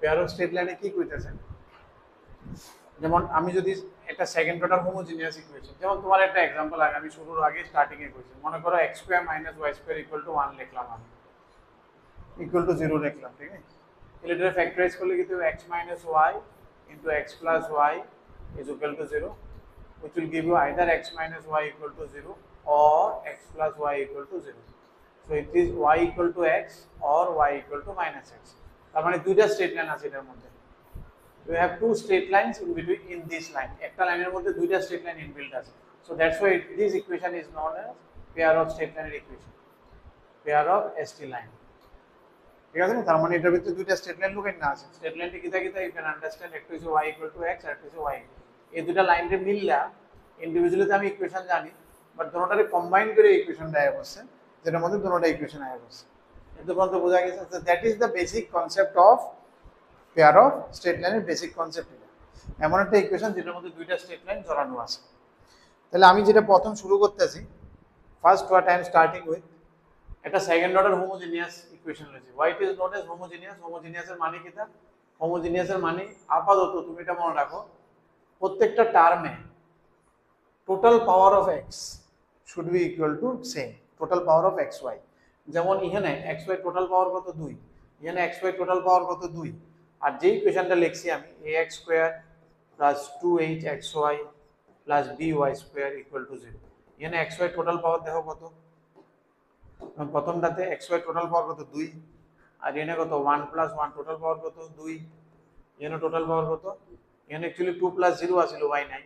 Pair of straight লাইনে কি কইতেছে, যেমন আমি যদি একটা সেকেন্ড অর্ডার হোমোজিনিয়াস ইকুয়েশন, যেমন তোমার একটা এক্সাম্পল আগে আমি শুরুর আগে স্টার্টিং এ কইছি, মনে করো x square minus y square equal to 1 লিখলাম, আমি ইকুয়াল টু 0 লিখলাম, ঠিক আছে? তাহলে এটা ফ্যাক্টরাইজ করলে কিন্তু x minus y into x plus y is equal to 0, which will give you either x minus y equal to 0 or x plus y equal to 0. So it is y equal to x or y equal to minus x. তার মানে দুইটা straight line আছে এটার মধ্যে। We have two straight lines in between in this line. একটা লাইনের মধ্যে দুইটা স্ট্রেট লাইন ইনবিল্ট আছে। So that's why this equation is known as pair of straight line equation, pair of ST line. ঠিক আছে না? তার মানে এটার ভিতরে দুইটা স্ট্রেট লাইন লুকাই না আছে। স্ট্রেট লাইনটি কিতা কিতা you can understand, একটা হচ্ছে y equal to x আর একটা হচ্ছে y। এই দুইটা লাইনকে মিললা ইন্ডিভিজুয়ালি তো আমি ইকুয়েশন জানি, বাট দুটোটারে কম্বাইন করে ইকুয়েশন দেয়া হচ্ছে, যেটার মধ্যে দুটোটা ইকুয়েশন আয়া হচ্ছে। এত পর্যন্ত বোঝা গেছে? That is the basic concept of pair of straight লাইনের বেসিক কনসেপ্ট। এটা এমন একটা ইকুয়েশন যেটার মধ্যে দুইটা স্ট্রেট লাইন জড়ানো আছে। তাহলে আমি যেটা প্রথম শুরু করতেছি, first what I am starting with একটা সেকেন্ড অর্ডার হোমোজিনিয়াস ইকুয়েশন রয়েছে। What is known as homogeneous. হোমোজিনিয়াসের মানে কি? তা হোমোজিনিয়াসের মানে আপাতত তুমি এটা মনে রাখো, প্রত্যেকটা টার্মে total power of x should be equal to same total power of x y. যেমন এখানে এক্স ওয়াই টোটাল পাওয়ার কত? 2। এখানে এক্স ওয়াই টোটাল পাওয়ার কত? 2। আর যেই ইকুয়েশনটা লিখছি আমি ax square plus 2hxy plus by square equal to 0, এখানে x Y total power দেখো কত? প্রথমটাতে এক্স ওয়াই টোটাল পাওয়ার কত? 2। আর এখানে কত? 1 প্লাস 1 টোটাল পাওয়ার কত? 2। এখানে টোটাল পাওয়ার কত? এখানে অ্যাকচুয়ালি 2 প্লাস 0 আছিল, y নাই,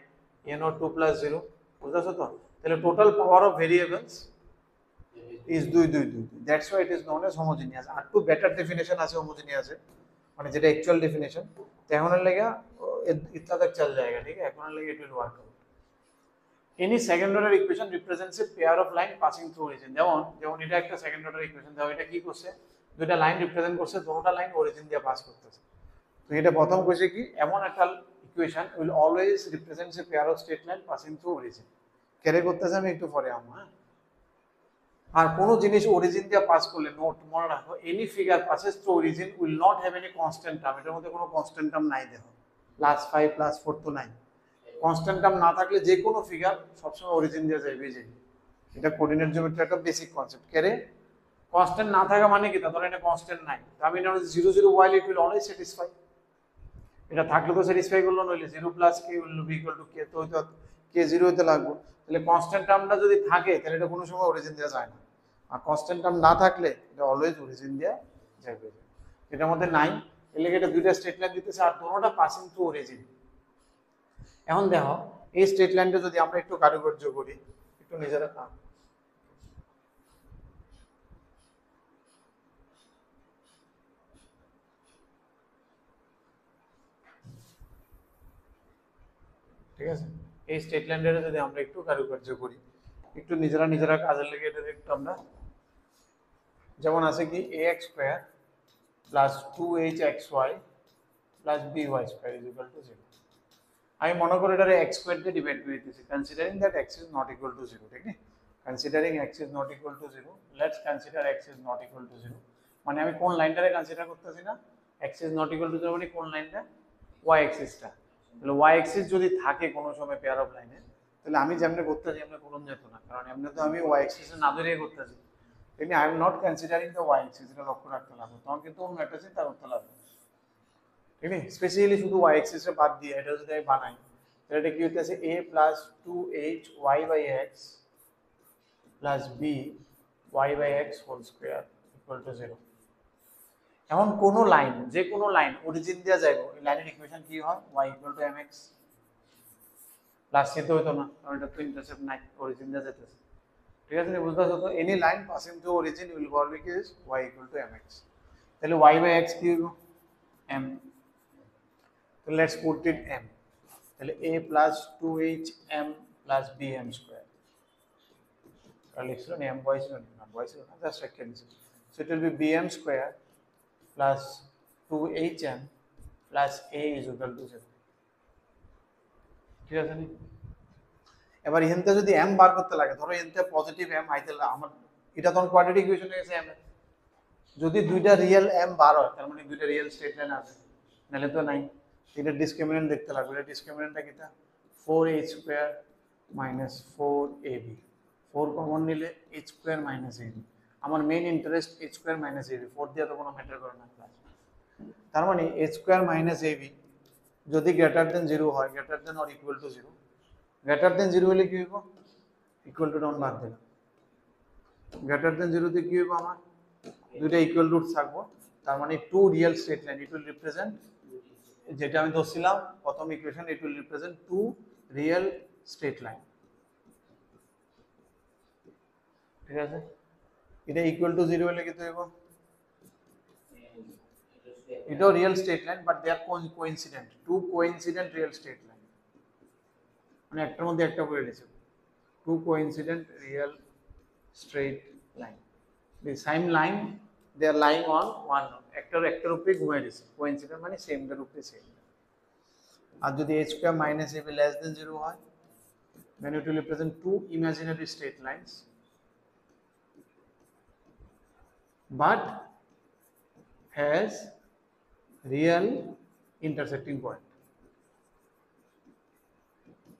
এখানেও 2 প্লাস 0। বুঝাছো তো? তাহলে total power of variables is 2 2 2 2. That's why it is known as homogeneous. আর টু বেটার ডেফিনেশন আছে হোমোজিনিয়াসের, মানে যেটা অ্যাকচুয়াল ডেফিনেশন, তেমনের লাগা ইতনা তক চল जाएगा, ঠিক আছে? এখন লাগা it will work out. Any second order equation represents a pair of line passing through origin. যেমন এটা একটা সেকেন্ড অর্ডার ইকুয়েশন, দাও এটা কি করছে? দুইটা লাইন রিপ্রেজেন্ট করছে, দুটোটা লাইন অরিজিন দিয়ে পাস করতেছে। তো এটা প্রথম কইছে কি, এমন একটা equation will always represents a pair of straight line passing through origin. কেরে করতেছে আমি একটু পরে আমু। হ্যাঁ, আর কোন জিনিস অরিজিন দিয়ে পাস করলে নোট মনে রাখো, any figure passes through origin will not have any constant term. এটার মধ্যে কোনো কনস্ট্যান্ট টার্ম নাই, দেখো +5 +4 তো নাই। কনস্ট্যান্ট টার্ম না থাকলে যে কোনো ফিগার সবসময় অরিজিন দিয়ে যাবে। যে এটা কোঅর্ডিনেট জিওমেট্রি একটা বেসিক কনসেপ্ট। কেরে কনস্ট্যান্ট না থাকা মানে কি? তা ধরো এটা কনস্ট্যান্ট নাই, আমি না 0 0 while it will always satisfy। এটা থাকলে তো স্যাটিসফাই করলো, নইলে 0 + k will be equal to k, তো হয়তো k 0 হতে লাগবে। তাহলে কনস্ট্যান্ট টার্মটা যদি থাকে তাহলে এটা কোনো সময় অরিজিন দেওয়া যায় না, আর কনস্ট্যান্ট টার্ম না থাকলে এটা অলওয়েজ অরিজিন দেওয়া যাবে। এটার মধ্যে নাই, এর লাগে এটা দুইটা স্ট্রেট লাইন দিতেছে আর দুটোটা পাসিং থ্রু অরিজিন। এখন দেখো এই স্ট্রেট লাইনটা যদি আমরা একটু কারুকার্য করি, একটু নিজেরা কাম, ঠিক আছে? এই স্ট্রেট লাইনটা যদি আমরা একটু কারুকার্য করি, একটু নিজেরা কাজের লেগে এটা একটু আমরা, যেমন আছে কি ax square plus 2hxy plus by square is equal to 0। আমি মনে করি এটারে x স্কয়ার দিয়ে ডিভাইড করে দিতেছি, considering that x is not equal to 0, ঠিক আছে? Considering x is not equal to 0, let's consider x is not equal to 0। মানে আমি কোন লাইনটারে কনসিডার করতেছি না? x is not equal to 0 মানে কোন লাইনটা? y অ্যাক্সিসটা। তাহলে y অ্যাক্সিস যদি থাকে কোনো সময় পেয়ার অফ লাইনে, তাহলে আমি যেমনে করতেছি এমনি করুন যেত না, কারণ এমনি তো আমি y অ্যাক্সিসে না ধরেই করতেছি। ঠিক না? I am not considering the y Axis, এটা লক্ষ্য রাখতে লাগবে, তখন কিন্তু অন্য একটা চিন্তা করতে লাগবে, ঠিক আছে? স্পেশালি শুধু y অ্যাক্সিসে বাদ দিয়ে এটা যদি আমি বানাই, তাহলে এটা কি হইতেছে a plus 2hy/x plus b y/x whole square equal to 0। এখন কোন লাইন, যে কোনো লাইন অরিজিন দেওয়া যায়, এই লাইনের ইকুয়েশন কি হয়? y equal to mx plus C তো হইতো না, কারণ এটা তো ইন্টারসেপ্ট নাই, অরিজিন দেওয়া যাইতেছে, ঠিক আছে? বুঝতেছো তো? Any line passing through origin will always is y equal to mx। তাহলে y/x কি হইব? m। তো লেটস পুট ইট m। তাহলে a plus 2hm plus bm square, তাহলে লিখছিল না m বয় ছিল না, বয় ছিল না, জাস্ট রেখে দিছি। So it will B bm square plus 2hm plus a is equal to 0, ঠিক আছে? এবার এখানতে যদি m বার করতে লাগে, ধরো এখানতে পজিটিভ m আইতে আমার এটা তখন কোয়াড্রেটিক ইকুয়েশন হয়ে গেছে m। যদি দুইটা রিয়েল m বার হয়, তার মানে দুইটা রিয়েল স্টেট লাইন আছে, নাহলে তো নাই। এটা ডিসক্রিমিনেন্ট দেখতে লাগবে। এটা ডিসক্রিমিনেন্টটা কিটা 4a square minus 4ab, 4 common নিলে h স্কয়ার মাইনাস ab। আমার main interest h square minus ab, 4 দিয়ে তো কোনো ম্যাটার করে না ক্লাস। তার মানে h স্কয়ার মাইনাস ab যদি গ্রেটার দেন 0 হয়, greater than or equal to 0, greater than 0 হলে কি হইব, ইকুয়াল টু ডাউন বাদ দিলাম। গ্রেটার দেন 0 তে কি হইব, আমার দুইটা ইকুয়াল রুট থাকবো, তার মানে two real straight line. It will represent, যেটা আমি ধরছিলাম প্রথম equation, it will represent two real straight line. ঠিক আছে, এটা ইকুয়াল টু 0 হলে কি হইব, এটাও real straight line, but they are coincident, two coincident real straight line, মানে একটার মধ্যে একটা করে দিয়েছে, two coincident real straight line. the same line they are lying on one, একটার উপরে ঘুমিয়ে দিয়েছে, কোইন্সিডেন্ট মানে সেম এর উপরে সেম। আর যদি h square minus ab less than 0 হয়, then it will represent two imaginary straight lines but has real intersecting point।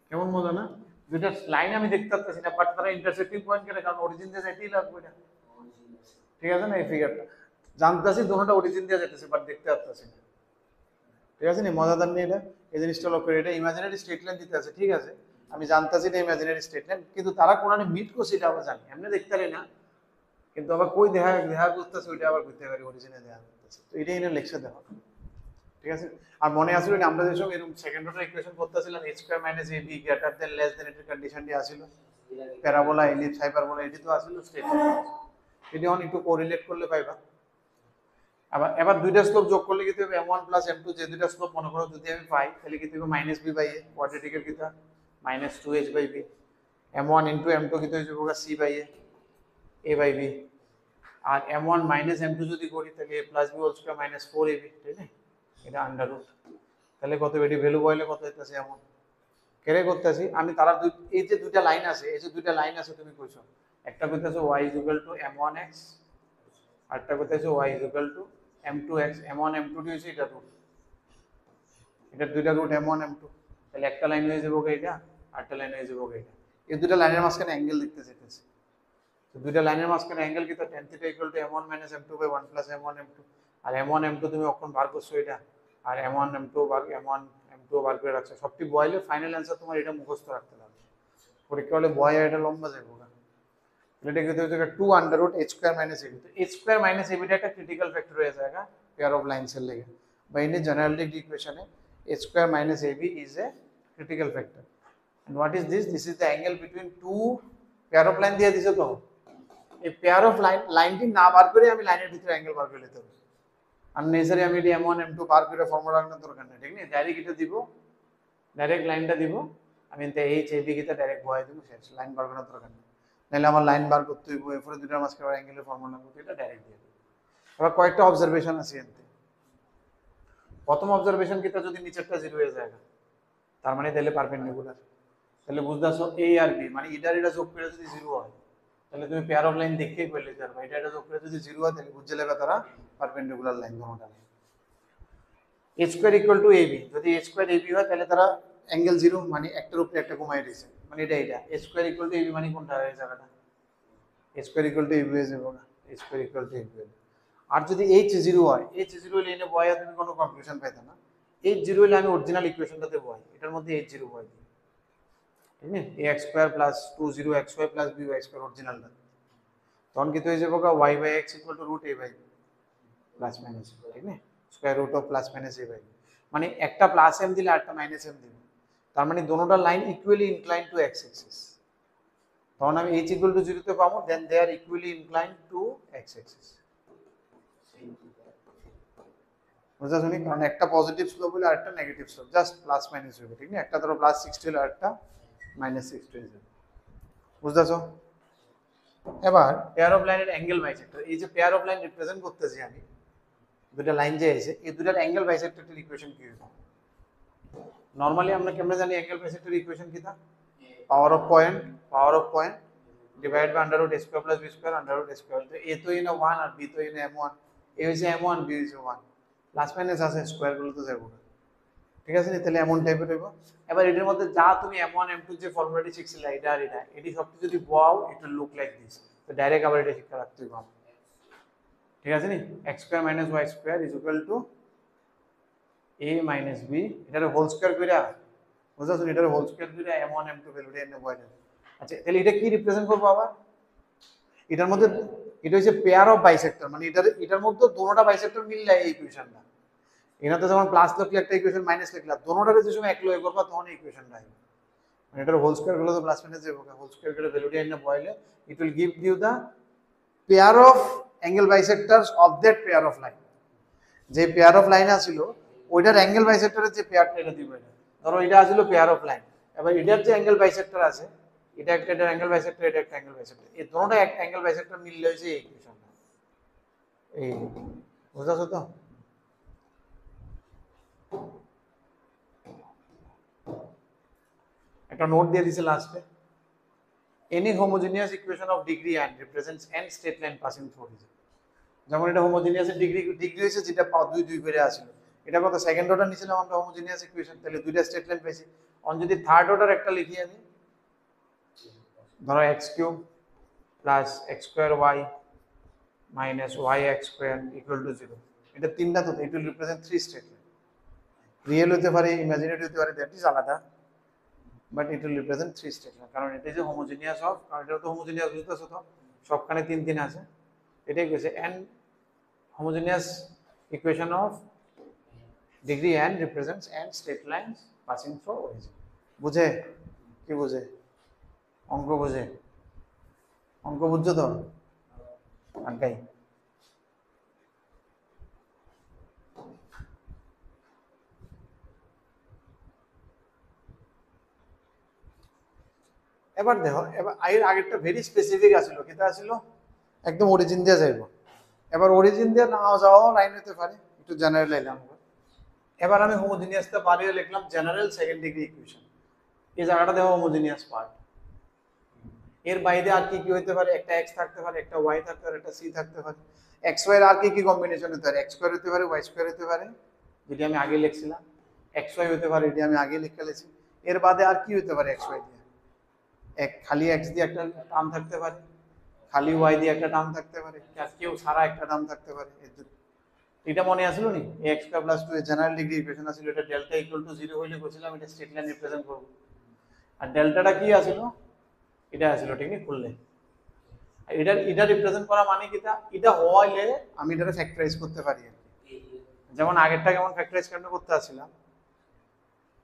কেমন মজা না, দুইটা লাইন আমি দেখতে পাচ্ছি না, বাট তারা ইন্টারসেক্টিং পয়েন্ট কেন, কারণ অরিজিন দিয়ে যাইতেই লাগবে না। ঠিক আছে না, এই ফিগারটা জানতেছি দুটোটা অরিজিন দিয়ে যেতেছে, বাট দেখতে পাচ্ছি না। ঠিক আছে না, মজাদার নেই এটা, এই জিনিসটা লক্ষ্য করে। এটা ইমাজিনারি স্ট্রেট লাইন দিতে আছে, ঠিক আছে, আমি জানতেছি এটা ইমাজিনারি স্ট্রেট লাইন, কিন্তু তারা কোরআনে মিট করছে এটা আবার জানি, এমনি দেখতে পারি না, কিন্তু আবার কই দেখা দেখা করতেছে ওইটা আবার করতে পারি, অরিজিনে দেখা করতেছে। তো এটাই এনে লেকচার দেখো, ঠিক আছে। আর মনে আছে আমরা যে সব এরকম সেকেন্ড অর্ডার ইকুয়েশন করতেছিলাম, h square minus ab greater than less than, এর কন্ডিশনটি আসিল প্যারাবোলা, এলিপস, হাইপারবোলা, এটি তো আসিল স্ট্রেট লাইন। এটি অন একটু কোরিলেট করলে পাইবা। আবার এবার দুইটা স্লোপ যোগ করলে কি হবে, m1 প্লাস m2, যে দুইটা স্লোপ মনে করো যদি আমি পাই, তাহলে কি হবে মাইনাস b বাই a, কোয়াড্রেটিকের কিটা minus 2h by b, m1 into m2 কি হয়ে যাবে c by a by b। আর m1 মাইনাস m2 যদি করি তাহলে a plus b whole square minus 4ab, ঠিক না, এটা আন্ডার রুট। তাহলে কত, এটি ভ্যালু বইলে কত হইতাছে, এমন কেরে করতেছি আমি। তারা এই যে দুইটা লাইন আছে, এই যে দুইটা লাইন আছে তুমি কইছো, একটা কইতাছো y m1x, আরেকটা কইতাছো y m2x, m1 m2 টি হইছে এটা রুট, এটা দুইটা রুট m1 m2, তাহলে একটা লাইন হয়ে যাবে এটা, আরেকটা লাইন হয়ে যাবে এটা। এই দুইটা লাইনের মাঝখানে অ্যাঙ্গেল দেখতে চাইতেছি, তো দুইটা লাইনের মাঝখানে অ্যাঙ্গেল কি, তো tan θ m1 - m2 / 1 + m1 m2, আর m1 m2 তুমি অক্ষণ বার করছো এটা, আর m1 m2 বার বার করে রাখছো, সবটি বয়লে ফাইনাল অ্যানসার তোমার এটা মুখস্থ রাখতে লাগবে। পরীক্ষা হলে বয় এটা লম্বা যাবে না, এটা কি হচ্ছে 2 under root h square minus ab। তো h স্কয়ার মাইনাস ab একটা ক্রিটিক্যাল ফ্যাক্টর হয়ে যায়গা পেয়ার অফ লাইনস এর লেগে, বা ইন জেনারেলি ইকুয়েশনে h square minus ab is a critical factor. And what is this, this is the angle between two pair of line দিয়ে দিছে। তো এই পেয়ার অফ লাইনটি না বার করে আমি লাইনের ভিতরে অ্যাঙ্গেল বার করে নিতে হবে, আননেসারি আমি এটি m1 m2 বার করে ফর্মুলা রাখার দরকার নেই, ঠিক না, ডাইরেক্ট এটা দিব, ডাইরেক্ট লাইনটা দিব আমি, h ab কিটা ডাইরেক্ট বয় দিব, শেষ, লাইন বার করার দরকার নেই। নাহলে আমার লাইন বার করতে হইব, এরপরে দুইটার মাঝখানে অ্যাঙ্গেলের ফর্মুলা করতে, এটা ডাইরেক্ট দিয়ে দেব। এবার কয়েকটা অবজারভেশন আছে এতে। প্রথম অবজারভেশন কিটা, যদি নিচেরটা 0 হয়ে যায় তার মানে তাহলে পারপেন্ডিকুলার, তাহলে বুঝতেছো a আর b মানে এটা যোগ করে যদি 0 হয় তাহলে তুমি পেয়ার অফ লাইন দেখেই বললে পারবে, এটা যোগ করে যদি 0 হয় তাহলে বুঝে নেবে তারা পারপেন্ডিকুলার লাইন কোনটা। h square equal to ab, যদি h স্কয়ার ab হয় তাহলে তারা অ্যাঙ্গেল 0 মানে একটার উপরে একটা কমায় দিয়েছে, মানে এটা h square equal to ab মানে কোনটা এই জায়গাটা, h square equal to ab হয়ে যাবে না, h square equal to ab। আর যদি h 0 হয়, h 0 হলে এনে বয় তুমি কোনো কনফিউশন পাইতে না, h 0 হলে আমি অরিজিনাল ইকুয়েশনটাতে বয়, এটার মধ্যে h 0 বয় দিই, ঠিক না, ax স্কয়ার প্লাস 20xy প্লাস by স্কয়ার অরিজিনালটা, তখন কি হয়ে যাবে y by x equal to root a by plus minus, ঠিক না, square root of plus minus a by, মানে একটা প্লাস m দিলে আরেকটা মাইনাস m দিবে, তার মানে দুটোটা line equally incline to x axis, তখন আমি h ইকুয়াল টু 0 তে পাবো, then they are equally incline to x axis. বুঝা শুনি, কারণ একটা পজিটিভ স্লোপ হলে আরেকটা negative slope, just plus minus হবে, ঠিক না, একটা ধরো প্লাস 60 হলে আরেকটা মাইনাস 60 হয়ে যাবে, বুঝতেছো। এবার পেয়ার অফ লাইনের অ্যাঙ্গেল বাইসেক্টর, এই যে পেয়ার অফ লাইন রিপ্রেজেন্ট করতেছি আমি, দুটো লাইন যে আছে এই দুটার অ্যাঙ্গেল বাইসেক্টরের ইকুয়েশন কি হবে, নরমালি আমরা কেমনে জানি অ্যাঙ্গেল বাইসেক্টরের ইকুয়েশন কিটা, power of point divide by under root a square plus b square under root a square. তো a তো ইন 1 আর b তো ইন m1, a হইছে m1 b হইছে 1, প্লাস মাইনাস আছে, স্কোয়ার গুলো তো যাবো না, ঠিক আছে নি? তাহলে এমন টাইপের হইব। এবার এটার মধ্যে যা তুমি m1 m2 যে ফর্মুলাটি শিখছিলে এটা আর এটা, এটি সব যদি বও it will look like this. তো ডাইরেক্ট আবার এটা শিক্ষা রাখতে হবে, ঠিক আছে নি? x square minus y square is equal to a minus b, এটার হোল স্কয়ার কইরা বুঝাছো, এটার হোল স্কয়ার কইরা m1 m2 ভ্যালুটা এনে বসাই। আচ্ছা তাহলে এটা কি রিপ্রেজেন্ট করব আবার? এটার মধ্যে এটা হচ্ছে পেয়ার অফ বাইসেক্টর, মানে এটার মধ্যে দুটোটা বাইসেক্টর মিললে এই ইকুয়েশনটা। এখানে যেমন প্লাস লিখলে একটা ইকুয়েশন, মাইনাস লিখলে দুটোটারে যে সময় এক লয় করবা তখন এই ইকুয়েশনটা আসবে। মানে এটার হোল স্কয়ার গুলো তো প্লাস মাইনাস যাবে, হোল স্কয়ার করে ভ্যালুটা এনে বসাইলে it will give you the pair of angle bisectors of that pair of line. যে পেয়ার অফ লাইন আছিল ওইটার অ্যাঙ্গেল বাইসেক্টরের যে পেয়ারটা এটা দিব। এটা ধরো এটা আসলে পেয়ার অফ লাইন, এবার এটার যে অ্যাঙ্গেল বাইসেক্টর আছে এটা একটা, এটার অ্যাঙ্গেল বাইসেক্টর, এটা একটা অ্যাঙ্গেল বাইসেক্টর, এই দুটোটা এক অ্যাঙ্গেল বাইসেক্টর মিললে হইছে এই ইকুয়েশনটা। এই বুঝাছো তো? একটা নোট দিয়ে দিছে লাস্টে, any homogeneous equation of degree n represents n straight line passing through reason. যেমন এটা হোমোজেনিয়াস এর ডিগ্রি ডিগ্রি হইছে যেটা 2 2 করে আসলো, এটা কত সেকেন্ড অর্ডার নিছিলাম আমরা হোমোজেনিয়াস ইকুয়েশন, তাহলে দুইটা স্ট্রেট লাইন পাইছি। অন যদি থার্ড অর্ডার একটা লিখি আমি, ধরো x³ plus x square y minus yx square equal to 0, এটা তিনটা তো, it will represent three straight line. Real হতে পারে, ইমাজিনারি হতে পারে, দ্যাট ইজ আলাদা, but it will represent three straight line, কারণ এটা যে হোমোজেনিয়াস অফ, কারণ এটা তো হোমোজেনিয়াস বুঝতেছো তো, সবখানে তিন তিন আছে, এটাই কইছে n homogeneous equation of degree n represents n straight lines passing through origin. বুঝে? কি বুঝে? অঙ্ক বুঝে? অঙ্ক বুঝছো তো? আঙ্কাই এবার দেখো, এবার এর আগেরটা ভেরি স্পেসিফিক আছিল, কিটা আছিল? একদম অরিজিন দিয়ে যাইব। এবার অরিজিন দিয়ে না যাওয়াও লাইন হতে পারে, একটু জেনারেল লাইলাম। এবার আমি হোমোজিনিয়াসটা বাড়িয়ে লিখলাম জেনারেল সেকেন্ড ডিগ্রি ইকুয়েশন। এই জায়গাটা দেখো হোমোজিনিয়াস পার্ট, এর বাইরে আর কি কি হতে পারে? একটা x থাকতে পারে, একটা y থাকতে পারে, একটা c থাকতে পারে। x y এর আর কি কি কম্বিনেশন হতে পারে? x স্কয়ার হতে পারে, y স্কয়ার হতে পারে, যেটা আমি আগে লিখছিলাম, x y হতে পারে, এটা আমি আগে লিখে লিখেছি। এর বাদে আর কি হতে পারে? x y দিয়ে এক খালি x দিয়ে একটা টার্ম থাকতে পারে, খালি y দিয়ে একটা টার্ম থাকতে পারে, কেউ সারা একটা টার্ম থাকতে পারে। এটা মনে আসলো নি? x স্কয়ার প্লাস 2 এর জেনারেল ডিগ্রি ইকুয়েশন আছিল, এটা ডেল্টা ইকুয়াল টু 0 হইলে বলছিলাম এটা স্ট্রেট লাইন রিপ্রেজেন্ট করব। আর ডেল্টাটা কি আছিল? এটা আসলে ঠিক নেই খুললে, এটা রিপ্রেজেন্ট করা মানে কি? এটা হইলে আমি এটাকে ফ্যাক্টরাইজ করতে পারি। যেমন আগেরটা কেমন ফ্যাক্টরাইজ কেমন করতে আসছিলাম,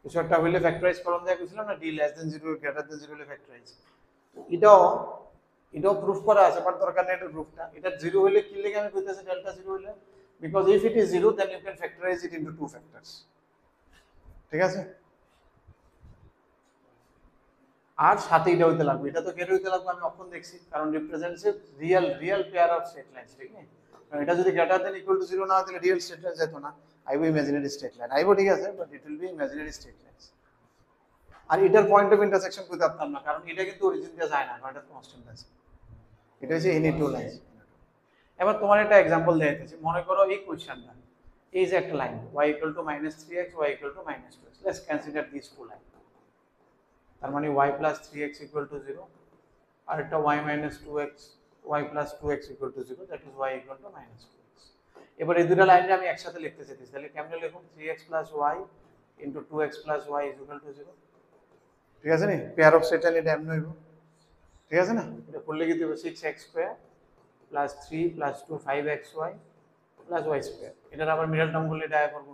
কিছু একটা হইলে ফ্যাক্টরাইজ করুন দেয়া কইছিলাম না, d less than 0 greater than 0 হলে ফ্যাক্টরাইজ। এটাও প্রুফ করা আছে, বাট দরকার নেই এটার প্রুফটা। এটা 0 হইলে কি লাগে আমি কইতেছি ডেল্টা 0 হইলে, because if it is 0 then you can factorize it into two factors, ঠিক আছে? আর সাথে এটা হইতে লাগবে, এটা তো কেটে হইতে লাগবে, আমি অপশন দেখছি, কারণ represents real pair of straight lines, ঠিক আছে? এটা যদি গ্রেটার দেন ইকুয়াল টু 0 না হয় তাহলে রিয়েল স্ট্রেট লাইন যেত না, আইবো ইমাজিনারি স্ট্রেট লাইন আইবো, ঠিক আছে, but it will be imaginary straight lines. আর এটার পয়েন্ট অফ ইন্টারসেকশন করতে পারতাম না, কারণ এটা কিন্তু অরিজিন দিয়ে যায় না, কারণ এটা কনস্ট্যান্ট আছে, এটা হচ্ছে এনি টু লাইন। এবার তোমার একটা एग्जांपल দেয়া হইতেছে, মনে করো এই কোশ্চেনটা, এই যে একটা line y = -3x y = -2x, let's consider this two line. তার মানে y + 3x = 0, আর একটা y - 2x, y + 2x = 0, that is y = -2x। এবার এই দুটো লাইনে আমি একসাথে লিখতে চাইছি, তাহলে কেমনে লিখুন? 3x + y * 2x + y = 0, ঠিক আছে নি? পেয়ার অফ স্ট্রেট লাইন এটা এমন হইব, ঠিক আছে না? এটা করলে কি হবে? 6x² + 3 + 2 5xy + y², এটার আবার মিডল টার্ম করলে এটা করব,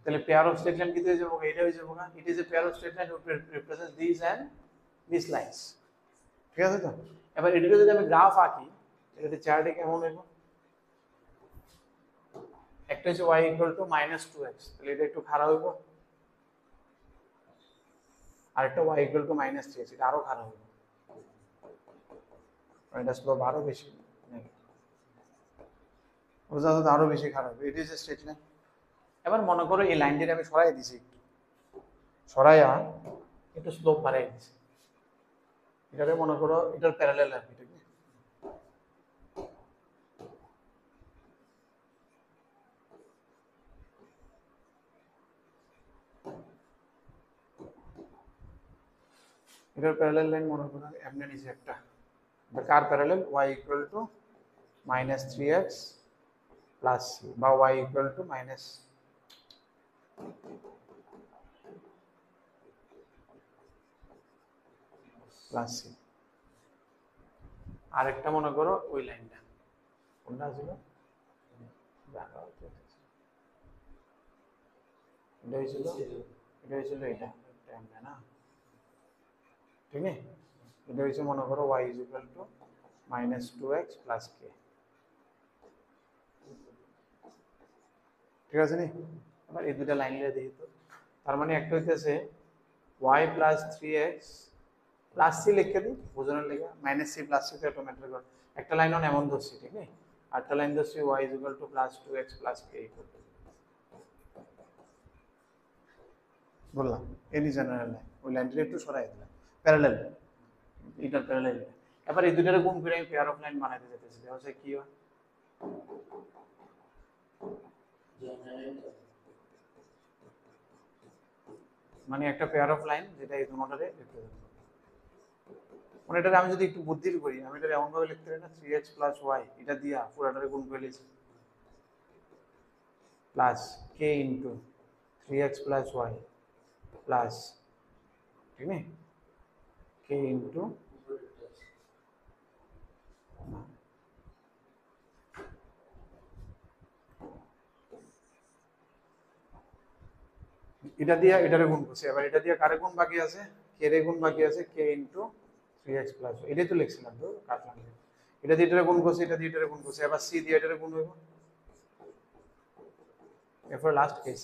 তাহলে পেয়ার অফ স্ট্রেট লাইন কি হয়ে যাবে? এটা হয়ে যাবে না, it is a pair of straight line represents this and this lines, ঠিক আছে তো? এবার এটাকে যদি আমি গ্রাফ আঁকি, এটাতে চার্টে কেমন হইব? একটা হচ্ছে y = -2x, তাহলে এটা একটু খারাপ হইব, আর একটা y = -3x, এটা আরো খারাপ হইব, এটা স্লোপ আরো বেশি, বুঝা তো আরো বেশি খারাপ। ইট ইজ এ স্ট্রেট লাইন। এবার মনে করো এই লাইনটি আমি সরাই দিছি, সরাইয়া একটু স্লোপ বাড়াই দিছি, এটারে মনে করো এটার প্যারালাল আর কি, এটার প্যারালাল লাইন মনে করো এমনি নিচে একটা, কার parallel, y equal to minus 3x plus c, বা y equal to minus plus c। আরেকটা মনে করো ওই লাইনটা কোনটা ছিল, এটা হয়েছিল এটা না, ঠিক আছে। এটা হচ্ছে মনে করো y is equal to minus 2x plus k, ঠিক আছে নি। এবার এই দুটা লাইন লিখে দেখি তো। তার মানে একটা হইতেছে y plus 3x plus c লিখে দিই বোঝানোর লেগে, মাইনাস c প্লাস c তো অটোমেটিক করে একটা লাইন অন এমন ধরছি, ঠিক আছে। আরেকটা লাইন ধরছি y is equal two plus 2x plus k equal to, বললাম এনি জেনারেল লাইন, ওই লাইনটা একটু সরাই দিলাম প্যারালাল, এটার প্যারালাল। এবার এই দুটারে গুণ করে আমি পেয়ার অফ লাইন বানাইতে যেতেছি, তাহলে কি হয়, মানে একটা পেয়ার অফ লাইন যেটা এই দুটোটারে রিপ্রেজেন্ট করে। মানে এটারে আমি যদি একটু বুদ্ধির করি, আমি এটা এমন ভাবে লিখতে পারি না 3x প্লাস y, এটা দিয়া পুরোটারে গুণ করে লিখি plus k into 3x plus y plus, ঠিক আছে, k ইনটু এটা দিয়ে এটারে গুণ করছি, এবার এটা দিয়ে কারে গুণ বাকি আছে, কে রে গুণ বাকি আছে, k into 3x plus y, এটাই তো লিখছিলাম তো কাটলাম, এটা দিয়ে এটারে গুণ করছি, এটা দিয়ে এটারে গুণ করছি, এবার c দিয়ে এটারে গুণ হইব, এরপর লাস্ট kc।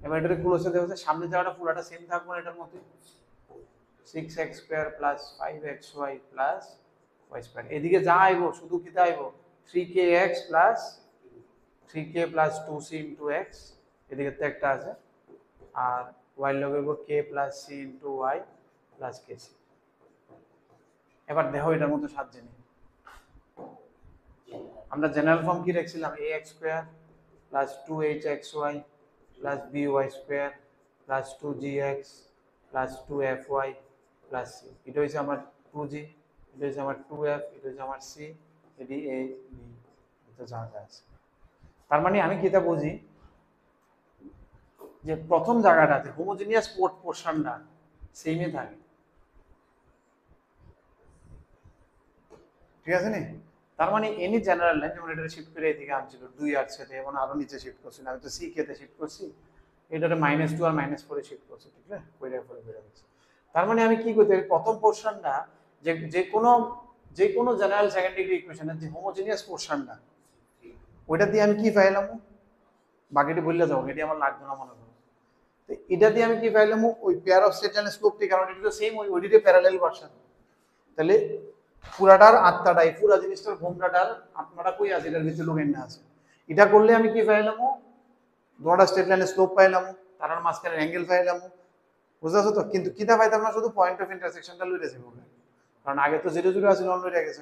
এবার এটারে ক্লোজে দেওয়া আছে, সামনে যাওয়াটা পুরোটা সেম থাকবে এটার মধ্যে 6x square plus 5xy plus y square, এদিকে যা আইবো শুধু কি আইবো 3kx plus 3k plus 2c into x, এদিকে তো একটা আছে, আর y লগে হইব k plus c into y plus kc। এবার দেখো এটার মধ্যে সাত জিনিস আমরা জেনারেল ফর্ম কি রাখছিলাম, ax square plus 2hxy plus by square plus 2gx plus 2fy plus c, এটা হচ্ছে আমার 2g, এটা হচ্ছে আমার 2f, এটা হচ্ছে আমার c, এটি a b, এটা যা যা আছে। তার মানে আমি কিটা বুঝি যে প্রথম জায়গাটাতে হোমোজেনিয়াস পোর্শনটা সেমই থাকে, ঠিক আছে নি। তার মানে এনি জেনারেল লাইন, যেমন এটা শিফট করে এদিকে আনছিল 2 আর সাথে, এবং আরো নিচে শিফট করছি, আমি তো c কে তে শিফট করছি, এটারে -2 আর -4 এ শিফট করছি, ঠিক আছে, কইরা করে বের হচ্ছে। তার মানে আমি কি করতে পারি, প্রথম পোরশনটা যে কোনো জেনারেল সেকেন্ড ডিগ্রি ইকুয়েশনের যে হোমোজেনিয়াস পোরশনটা, ওইটা দিয়ে আমি কি পাইলাম, বাকিটা বললে যাও, এটা আমার লাগবে না মনে করো। তো এটা দিয়ে আমি কি পাইলাম, ওই পেয়ার অফ স্ট্রেট লাইনের স্লোপটি, কারণ এটা তো সেম ওইটিতে প্যারালাল ভার্সন, তাহলে পুরাটার আত্মাটাই, পুরা জিনিসটার ঘোমটাটার আত্মাটা কই আছে, এটার ভিতরে লুকাই না আছে। এটা করলে আমি কি পাইলাম, দুটা স্ট্রেট লাইনের স্লোপ পাইলাম, তার মাঝখানে অ্যাঙ্গেল পাইলাম, বুঝতেছো তো। কিন্তু কিটা পাইতাম না, শুধু পয়েন্ট অফ ইন্টারসেকশনটা লইতে যাবো, কারণ আগে তো 0 0 আছে, অন্য লইতে গেছে।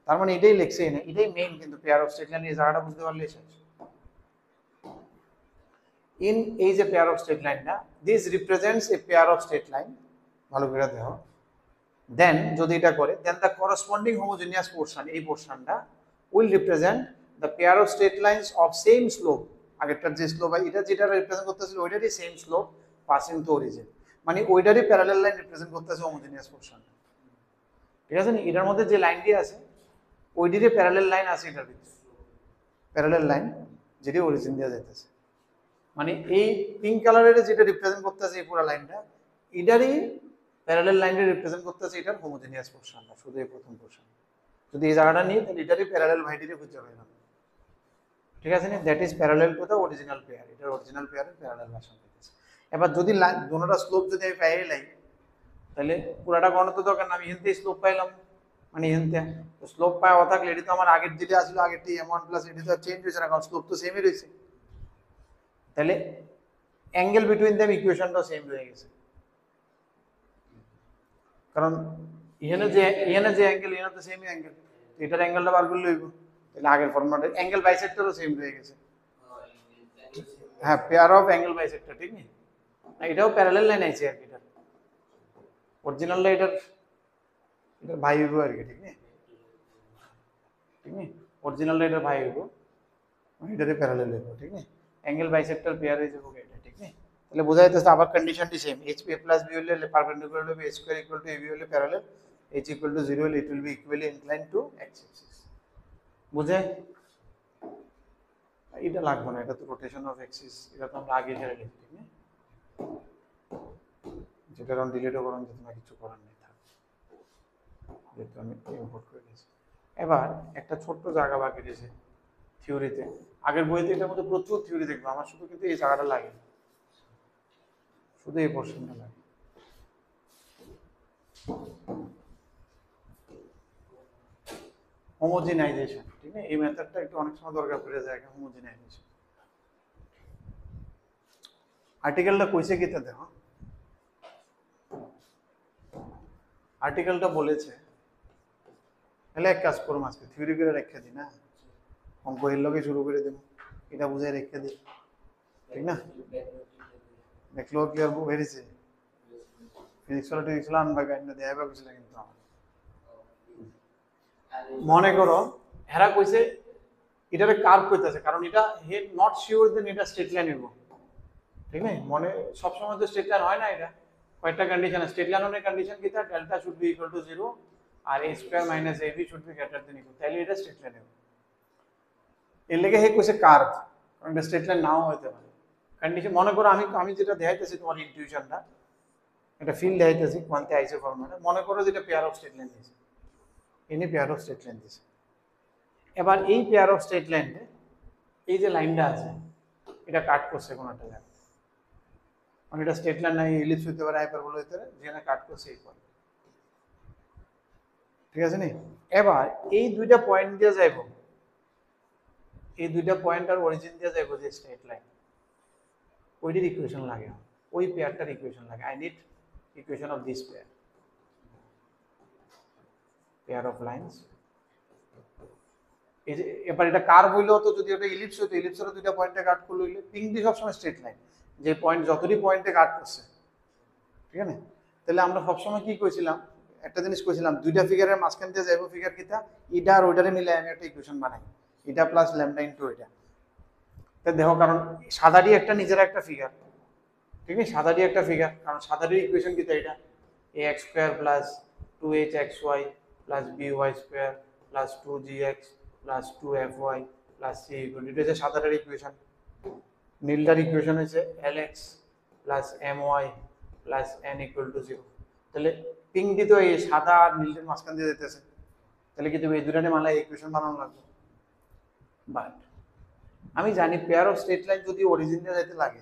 তার মানে এটাই লেখছেই না, এটাই মেইন, কিন্তু পেয়ার অফ স্ট্রেট লাইন এই জায়গাটা বুঝতে পারলে শেষ। ইন এই যে পেয়ার অফ স্ট্রেট লাইন না, this represents a pair of straight line, ভালো করে দেখো। দেন যদি এটা করে, then the corresponding homogeneous portion, এই পোরশনটা will represent the pair of straight lines of same slope, আগেরটার যে স্লোপ এটা যেটা রিপ্রেজেন্ট করতেছিল ওইটারই same slope passing to origin, মানে ওইটারই প্যারালাল লাইন রিপ্রেজেন্ট করতেছে হোমোজেনিয়াস পোরশন, ঠিক আছে নি। এটার মধ্যে যে লাইনটি আছে ওইটিরই প্যারালাল লাইন আছে, এটার ভিতরে প্যারালাল লাইন যেটি অরিজিন দিয়ে যাইতেছে, মানে এই পিঙ্ক কালারের যেটা রিপ্রেজেন্ট করতেছে এই পুরো লাইনটা, এটারই প্যারালাল লাইনটা রিপ্রেজেন্ট করতেছে এটার হোমোজেনিয়াস পোরশনটা, শুধু এই প্রথম পোরশন। যদি এই জায়গাটা নিই তাহলে এটারই প্যারালাল ভাইটিরে খুঁজে পাইলাম, ঠিক আছে নি, that is parallel to the original pair, এটার অরিজিনাল পেয়ারের প্যারালাল ভার্সন হইতেছে। এবার যদি দুটোটা স্লোপ যদি আমি পাই লাই, তাহলে পুরাটা গণনা তো দরকার না, আমি এখান থেকে স্লোপ পাইলাম, মানে এখান থেকে স্লোপ পাওয়া থাকলে এটি তো আমার আগের যেটা আসলে আগেরটি m1 প্লাস এটি তো চেঞ্জ হয়েছে না, কারণ স্লোপ তো সেমই রয়েছে, তাহলে অ্যাঙ্গেল বিটুইন দেম ইকুয়েশনটাও সেম হয়ে গেছে, কারণ এখানে যে অ্যাঙ্গেল, এখানে তো সেমই অ্যাঙ্গেল, এটার অ্যাঙ্গেলটা বার করলে হইব, তাহলে আগের ফর্মুলাটা অ্যাঙ্গেল বাইসেক্টরও সেম হয়ে গেছে। হ্যাঁ, পেয়ার অফ অ্যাঙ্গেল বাইসেক্টর, ঠিক নেই, এটাও প্যারালাল লাইন আইছে আর কি, এটা অরিজিনাল এটার ভাই হইব আর কি, ঠিক না? ঠিক না, অরিজিনাল এটার ভাই হইব, এটারে প্যারালাল হইব, ঠিক না? অ্যাঙ্গেল বাইসেক্টর পেয়ার হয়ে যাবে এটা, ঠিক না? তাহলে বোঝা যাচ্ছে আবার কন্ডিশনটি same, H P plus B হলে পারপেন্ডিকুলার হবে, a square equal to ab হলে প্যারালাল, h ইকুয়াল টু 0 হলে it will be equally incline to x axis. বুঝে? এটা লাগবে না, এটা তো রোটেশন অফ অ্যাক্সিস, এটা তো আমরা আগে ছেড়ে গেছি, ঠিক না? যেটা কারণ ডিলিটও করার জন্য কিছু করার নেই, থাক, যেহেতু আমি ইম্পোর্ট করে দিয়েছি। এবার একটা ছোট্ট জায়গা বাকি রয়েছে থিওরিতে, আগের বইতে এটার মধ্যে প্রচুর থিওরি দেখবো, আমার শুধু কিন্তু এই জায়গাটা লাগে, শুধু এই পোর্শনটা লাগে। হোমোজেনাইজেশন, ঠিক না? এই মেথডটা একটু অনেক সময় দরকার পড়ে যায়, হোমোজেনাইজেশন। আর্টিকেলটা কইছে কিটা দেখো, আর্টিকেলটা বলেছে, তাহলে এক কাজ করুম, আজকে থিওরি করে রেখে দিই না, অঙ্ক এর লগে শুরু করে দেব, এটা বুঝাই রেখে দিই, ঠিক না? দেখলো ক্লিয়ার হয়েছে, ফিজিক্স আনবা গাইড দেয়া ভাবছিল, কিন্তু আমার মনে করো হেরা কইছে এটারে কার্ভ কইতাছে, কারণ এটা হে নট শিওর দেন এটা স্ট্রেট লাইন হইব, ঠিক না? মনে সবসময় তো স্ট্রেট লাইন হয় না, এটা কয়েকটা কন্ডিশন আছে। স্ট্রেট লাইনের কন্ডিশন কি, তার delta should be equal to 0 আর a square minus ab should be greater than equal, তাহলে এটা স্ট্রেট লাইন হবে। এর লেগে হে কইছে কার্ভ, কারণ এটা স্ট্রেট লাইন নাও হতে পারে। কন্ডিশন মনে করো আমি যেটা দেখাইতেছি তোমার ইনটিউশনটা, এটা ফিল দেখাইতেছি কোয়ান্টে আইসো ফরম্যাটে, মনে করো যেটা পেয়ার অফ স্ট্রেট লাইন দিয়েছে, any pair of straight line দিয়েছে। এবার এই পেয়ার অফ স্ট্রেট লাইনে এই যে লাইনটা আছে এটা কাট করছে কোন একটা জায়গায়, মানে এটা স্ট্রেট লাইন নাই, ইলিপস হইতে পারে, হাইপারবোলা হইতে পারে, যেখানে কাট করছে এই পয়েন্ট, ঠিক আছে নি? এবার এই দুইটা পয়েন্ট দিয়ে যাইব, এই দুইটা পয়েন্ট আর অরিজিন দিয়ে যাইব যে স্ট্রেট লাইন, ওইটার ইকুয়েশন লাগে, ওই পেয়ারটার ইকুয়েশন লাগে। I need equation of this pair of lines. এই যে এবার এটা কার্ভ হইলেও তো, যদি এটা ইলিপস হতো, ইলিপসের দুইটা পয়েন্টে কাট করলে হইলে পিং দি সবসময় স্ট্রেট লাইন, যে পয়েন্ট যতটি পয়েন্টে কাট করছে, ঠিক আছে? তাহলে আমরা সবসময় কি কইছিলাম, একটা জিনিস কইছিলাম, দুইটা ফিগারের মাঝখান দিয়ে যাইব ফিগার কিটা, এটা আর ওইটারে মিলে আমি একটা ইকুয়েশন বানাই, এটা প্লাস ল্যামডা ইনটু এটা। তা দেখো, কারণ সাদাটি একটা নিজের একটা ফিগার, ঠিক আছে? সাদাটি একটা ফিগার, কারণ সাদাটির ইকুয়েশন কিটা, এটা ax square plus 2hxy plus by square plus 2gx plus 2fy plus c equal, এটা হচ্ছে সাদাটার ইকুয়েশন। নীলটার ইকুয়েশন হচ্ছে lx plus my plus n equal to 0। তাহলে পিঙ্কটি তো এই সাদা আর নীলের মাঝখান দিয়ে যেতেছে, তাহলে কি তুমি এই দুটানে মানলে ইকুয়েশন বানানো লাগবে। বাট আমি জানি পেয়ার অফ স্ট্রেট লাইন যদি অরিজিন দিয়ে যেতে লাগে,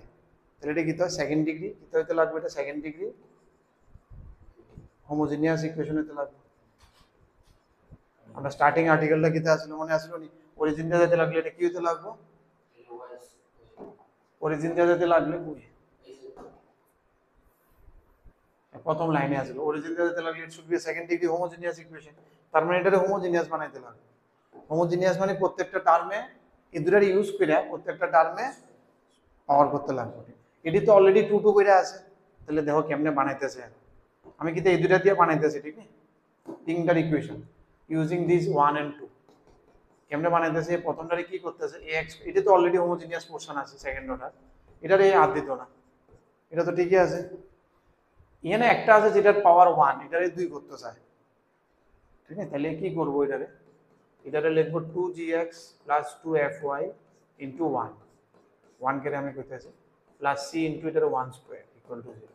তাহলে এটা কি তো সেকেন্ড ডিগ্রি, কি হইতে লাগবে, এটা সেকেন্ড ডিগ্রি হোমোজিনিয়াস ইকুয়েশন হতে লাগবে। আমরা স্টার্টিং আর্টিকেলটা কিতে আসলো, মনে আসলো নি? অরিজিন দিয়ে যেতে লাগলে এটা কি হতে লাগবে, অরিজিন দিয়ে যেতে লাগলে প্রথম লাইনে আসলো, অরিজিন দিয়ে যেতে লাগলে it should be second degree homogeneous equation. তার মানে এটারে হোমোজিনিয়াস বানাইতে লাগবে। হোমোজিনিয়াস মানে প্রত্যেকটা টার্মে এই দুটার ইউজ করে প্রত্যেকটা টার্মে পাওয়ার করতে লাগবে। এটি তো অলরেডি 2 2 করে আছে, তাহলে দেখো কেমনে বানাইতেছে। আমি কিন্তু এই দুটা দিয়ে বানাইতেছি, ঠিক না? তিনটার ইকুয়েশন ইউজিং দিস 1 and 2 কেমনে বানাইতেছে। প্রথমটারে কি করতেছে, ax, এটা তো অলরেডি হোমোজিনিয়াস পোরশন আছে সেকেন্ড অর্ডার, এটারে হাত দিত না, এটা তো ঠিকই আছে। এখানে একটা আছে যেটার পাওয়ার 1, এটারে 2 করতে চায়, ঠিক আছে? তাহলে কি করব, এটারে লিখবো 2gx প্লাস 2fy ইন্টু 1, 1 কে আমি কইতেছি প্লাস c ইন্টু এটার 1 স্কয়ার ইকুয়াল টু 0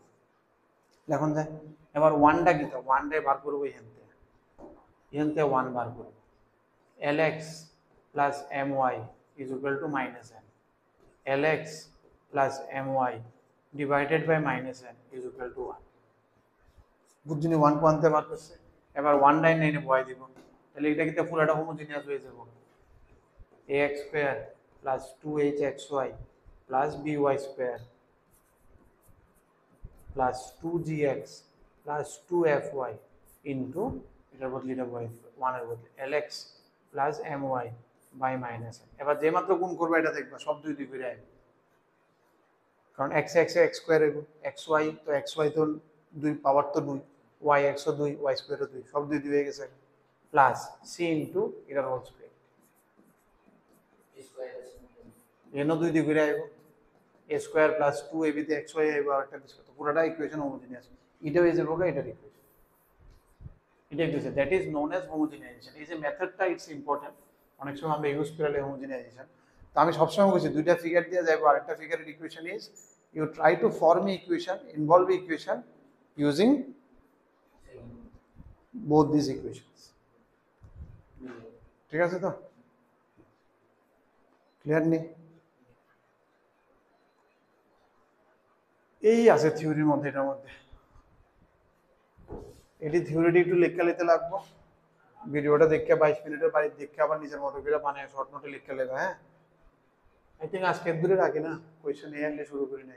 লেখন যায়। এবার 1টা কি, তো 1টা বার করবো এখানতে 1 বার করব, lx plus my is equal to minus n, lx plus my divided by minus n is equal to 1। বুঝছিনি 1 কোয়ান্তে বার করছে, এবার 199 বয় দিব, তাহলে এটা কি পুরোটা হোমোজিনিয়াস হয়ে যাব। ax square plus 2hxy plus by square plus 2gx plus 2fy into এটার বদলে এটা 1 এর বদলে lx plus my by minus n। এবার যে মাত্র গুণ করবে এটা দেখবা সব দুই দুই করে আসবে, কারণ x এ x স্কয়ার হইব xy তো xy তো 2 পাওয়ার তো 2 y x ও 2 y স্কয়ার ও 2 সব 2 হয়ে গেছে প্লাস c ইনটু এটার হোল স্কয়ার এনো 2 দিয়ে ঘুরে আইব a স্কয়ার প্লাস 2ab তে xy আইব আর একটা কিছু তো পুরোটা ইকুয়েশন হোমোজিনিয়াস এটা হয়ে যাবে এটার ইকুয়েশন এটা দিছে দ্যাট ইজ নোন অ্যাজ হোমোজিনাইজেশন এই যে মেথডটা ইটস ইম্পর্টেন্ট অনেক সময় আমরা ইউজ করে হোমোজিনাইজেশন তো আমি সবসময় বলছি দুইটা ফিগার দিয়ে যাবো আরেকটা ফিগারের equation is you try to form equation involve equation using both these equations ঠিক আছে তো ক্লিয়ার নেই এই আছে থিওরির মধ্যে এটার মধ্যে এটি থিওরিটি একটু লেখা নিতে লাগবো ভিডিওটা দেখে 22 মিনিটের বাড়ি দেখে আবার নিজের মতো করে বানায় শর্ট নোটে লিখে লেখা হ্যাঁ আই থিঙ্ক আজকে দূরে রাখি না কোয়েশ্চেন এই আনলে শুরু করি না